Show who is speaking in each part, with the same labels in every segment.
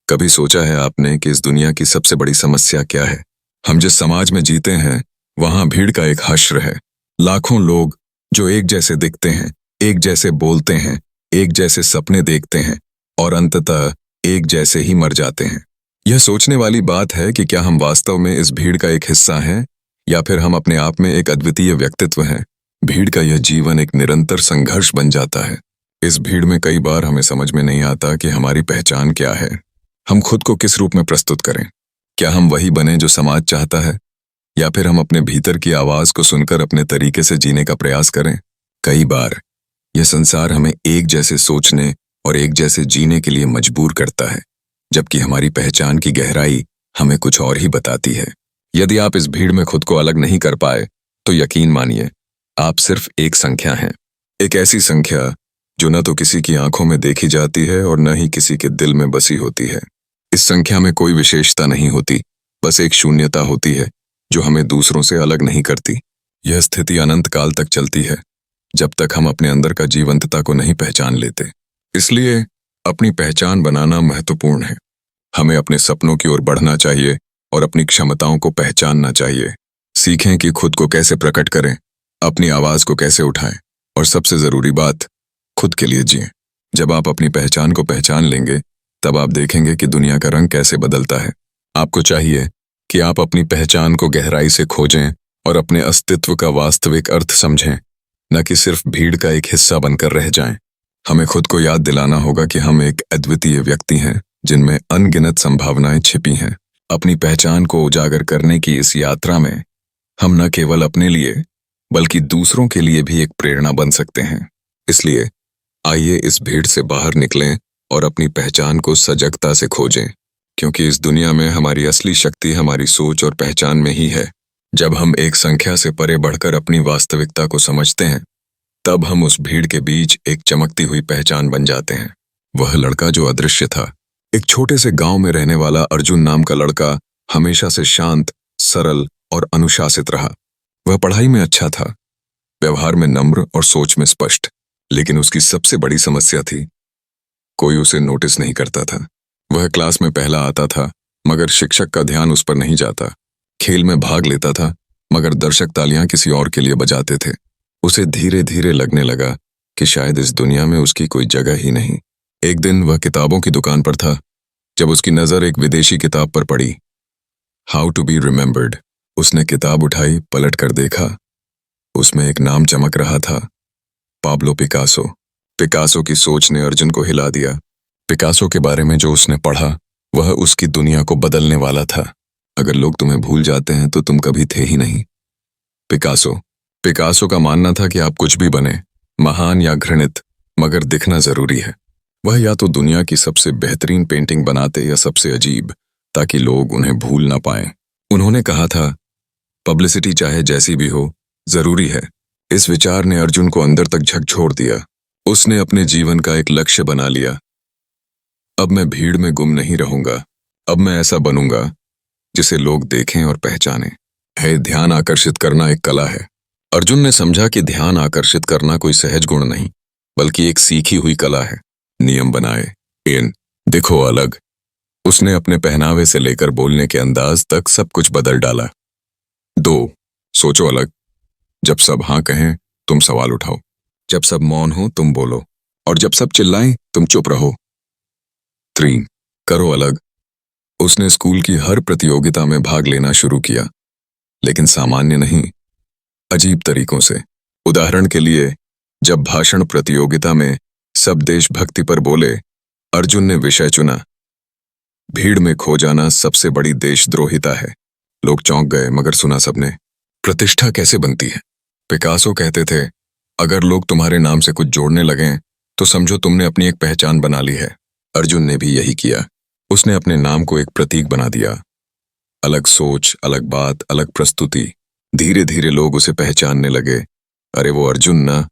Speaker 1: कभी सोचा है आपने कि इस दुनिया की सबसे बड़ी समस्या क्या है? हम जिस समाज में जीते हैं, वहां भीड़ का एक हश्र है। लाखों लोग जो एक जैसे दिखते हैं, एक जैसे बोलते हैं, एक जैसे सपने देखते हैं और अंततः एक जैसे ही मर जाते हैं। यह सोचने वाली बात है कि क्या हम वास्तव में इस भीड़ का एक हिस्सा हैं या फिर हम अपने आप में एक अद्वितीय व्यक्तित्व हैं। भीड़ का यह जीवन एक निरंतर संघर्ष बन जाता है। इस भीड़ में कई बार हमें समझ में नहीं आता कि हमारी पहचान क्या है। हम खुद को किस रूप में प्रस्तुत करें? क्या हम वही बने जो समाज चाहता है, या फिर हम अपने भीतर की आवाज को सुनकर अपने तरीके से जीने का प्रयास करें? कई बार यह संसार हमें एक जैसे सोचने और एक जैसे जीने के लिए मजबूर करता है, जबकि हमारी पहचान की गहराई हमें कुछ और ही बताती है। यदि आप इस भीड़ में खुद को अलग नहीं कर पाए, तो यकीन मानिए, आप सिर्फ एक संख्या हैं। एक ऐसी संख्या जो न तो किसी की आंखों में देखी जाती है और न ही किसी के दिल में बसी होती है। इस संख्या में कोई विशेषता नहीं होती, बस एक शून्यता होती है जो हमें दूसरों से अलग नहीं करती। यह स्थिति अनंत काल तक चलती है, जब तक हम अपने अंदर का जीवंतता को नहीं पहचान लेते। इसलिए अपनी पहचान बनाना महत्वपूर्ण है। हमें अपने सपनों की ओर बढ़ना चाहिए और अपनी क्षमताओं को पहचानना चाहिए। सीखें कि खुद को कैसे प्रकट करें, अपनी आवाज को कैसे उठाएं और सबसे जरूरी बात, खुद के लिए जिएं। जब आप अपनी पहचान को पहचान लेंगे, तब आप देखेंगे कि दुनिया का रंग कैसे बदलता है। आपको चाहिए कि आप अपनी पहचान को गहराई से खोजें और अपने अस्तित्व का वास्तविक अर्थ समझें, न कि सिर्फ भीड़ का एक हिस्सा बनकर रह जाएं। हमें खुद को याद दिलाना होगा कि हम एक अद्वितीय व्यक्ति हैं, जिनमें अनगिनत संभावनाएं छिपी हैं। अपनी पहचान को उजागर करने की इस यात्रा में हम न केवल अपने लिए, बल्कि दूसरों के लिए भी एक प्रेरणा बन सकते हैं। इसलिए आइए इस भीड़ से बाहर निकलें और अपनी पहचान को सजगता से खोजें, क्योंकि इस दुनिया में हमारी असली शक्ति हमारी सोच और पहचान में ही है। जब हम एक संख्या से परे बढ़कर अपनी वास्तविकता को समझते हैं, तब हम उस भीड़ के बीच एक चमकती हुई पहचान बन जाते हैं। वह लड़का जो अदृश्य था, एक छोटे से गांव में रहने वाला अर्जुन नाम का लड़का, हमेशा से शांत, सरल और अनुशासित रहा। वह पढ़ाई में अच्छा था, व्यवहार में नम्र और सोच में स्पष्ट, लेकिन उसकी सबसे बड़ी समस्या थी, कोई उसे नोटिस नहीं करता था। वह क्लास में पहला आता था, मगर शिक्षक का ध्यान उस पर नहीं जाता। खेल में भाग लेता था, मगर दर्शक तालियां किसी और के लिए बजाते थे। उसे धीरे धीरे लगने लगा कि शायद इस दुनिया में उसकी कोई जगह ही नहीं। एक दिन वह किताबों की दुकान पर था, जब उसकी नजर एक विदेशी किताब पर पड़ी, हाउ टू बी रिमेम्बर्ड। उसने किताब उठाई, पलट कर देखा। उसमें एक नाम चमक रहा था, पाब्लो पिकासो। पिकासो की सोच ने अर्जुन को हिला दिया। पिकासो के बारे में जो उसने पढ़ा, वह उसकी दुनिया को बदलने वाला था। अगर लोग तुम्हें भूल जाते हैं तो तुम कभी थे ही नहीं। पिकासो का मानना था कि आप कुछ भी बने, महान या घृणित, मगर दिखना जरूरी है। वह या तो दुनिया की सबसे बेहतरीन पेंटिंग बनाते या सबसे अजीब, ताकि लोग उन्हें भूल ना पाएं। उन्होंने कहा था, पब्लिसिटी चाहे जैसी भी हो, जरूरी है। इस विचार ने अर्जुन को अंदर तक झकझोर दिया। उसने अपने जीवन का एक लक्ष्य बना लिया। अब मैं भीड़ में गुम नहीं रहूंगा। अब मैं ऐसा बनूंगा जिसे लोग देखें और पहचानें। ध्यान आकर्षित करना एक कला है। अर्जुन ने समझा कि ध्यान आकर्षित करना कोई सहज गुण नहीं, बल्कि एक सीखी हुई कला है। नियम बनाए, दिखो अलग। उसने अपने पहनावे से लेकर बोलने के अंदाज तक सब कुछ बदल डाला। 2, सोचो अलग। जब सब हाँ कहें, तुम सवाल उठाओ। जब सब मौन हो, तुम बोलो। और जब सब चिल्लाएं, तुम चुप रहो। 3, करो अलग। उसने स्कूल की हर प्रतियोगिता में भाग लेना शुरू किया, लेकिन सामान्य नहीं, अजीब तरीकों से। उदाहरण के लिए, जब भाषण प्रतियोगिता में सब देशभक्ति पर बोले, अर्जुन ने विषय चुना, भीड़ में खो जाना सबसे बड़ी देशद्रोहिता है। लोग चौंक गए, मगर सुना सबने। प्रतिष्ठा कैसे बनती है? पिकासो कहते थे, अगर लोग तुम्हारे नाम से कुछ जोड़ने लगें, तो समझो तुमने अपनी एक पहचान बना ली है। अर्जुन ने भी यही किया। उसने अपने नाम को एक प्रतीक बना दिया। अलग सोच, अलग बात, अलग प्रस्तुति। धीरे धीरे लोग उसे पहचानने लगे। अरे वो अर्जुन ना,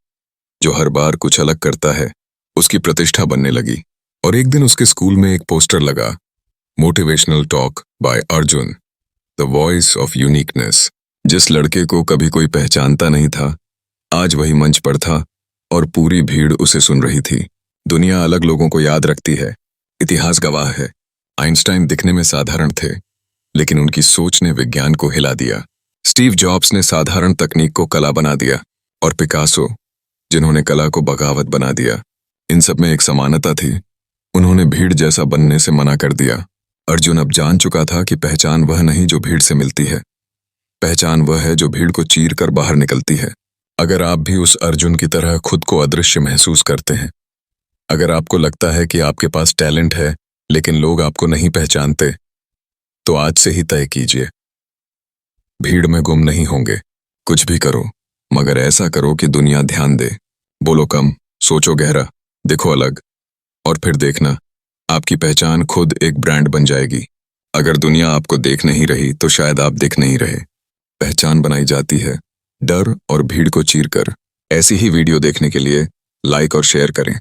Speaker 1: जो हर बार कुछ अलग करता है। उसकी प्रतिष्ठा बनने लगी। और एक दिन उसके स्कूल में एक पोस्टर लगा, motivational talk bye Arjun, the voice of uniqueness. जिस लड़के को कभी कोई पहचानता नहीं था, आज वही मंच पर था और पूरी भीड़ उसे सुन रही थी। दुनिया अलग लोगों को याद रखती है। इतिहास गवाह है, आइंस्टाइन दिखने में साधारण थे, लेकिन उनकी सोच ने विज्ञान को हिला दिया। स्टीव जॉब्स ने साधारण तकनीक को कला बना दिया, और पिकासो, जिन्होंने कला को बगावत बना दिया। इन सब में एक समानता थी, उन्होंने भीड़ जैसा बनने से मना कर दिया। अर्जुन अब जान चुका था कि पहचान वह नहीं जो भीड़ से मिलती है, पहचान वह है जो भीड़ को चीर कर बाहर निकलती है। अगर आप भी उस अर्जुन की तरह खुद को अदृश्य महसूस करते हैं, अगर आपको लगता है कि आपके पास टैलेंट है लेकिन लोग आपको नहीं पहचानते, तो आज से ही तय कीजिए, भीड़ में गुम नहीं होंगे। कुछ भी करो, मगर ऐसा करो कि दुनिया ध्यान दे। बोलो कम, सोचो गहरा, दिखो अलग, और फिर देखना, आपकी पहचान खुद एक ब्रांड बन जाएगी। अगर दुनिया आपको देख नहीं रही तो शायद आप दिख नहीं रहे। पहचान बनाई जाती है डर और भीड़ को चीरकर। ऐसी ही वीडियो देखने के लिए लाइक और शेयर करें।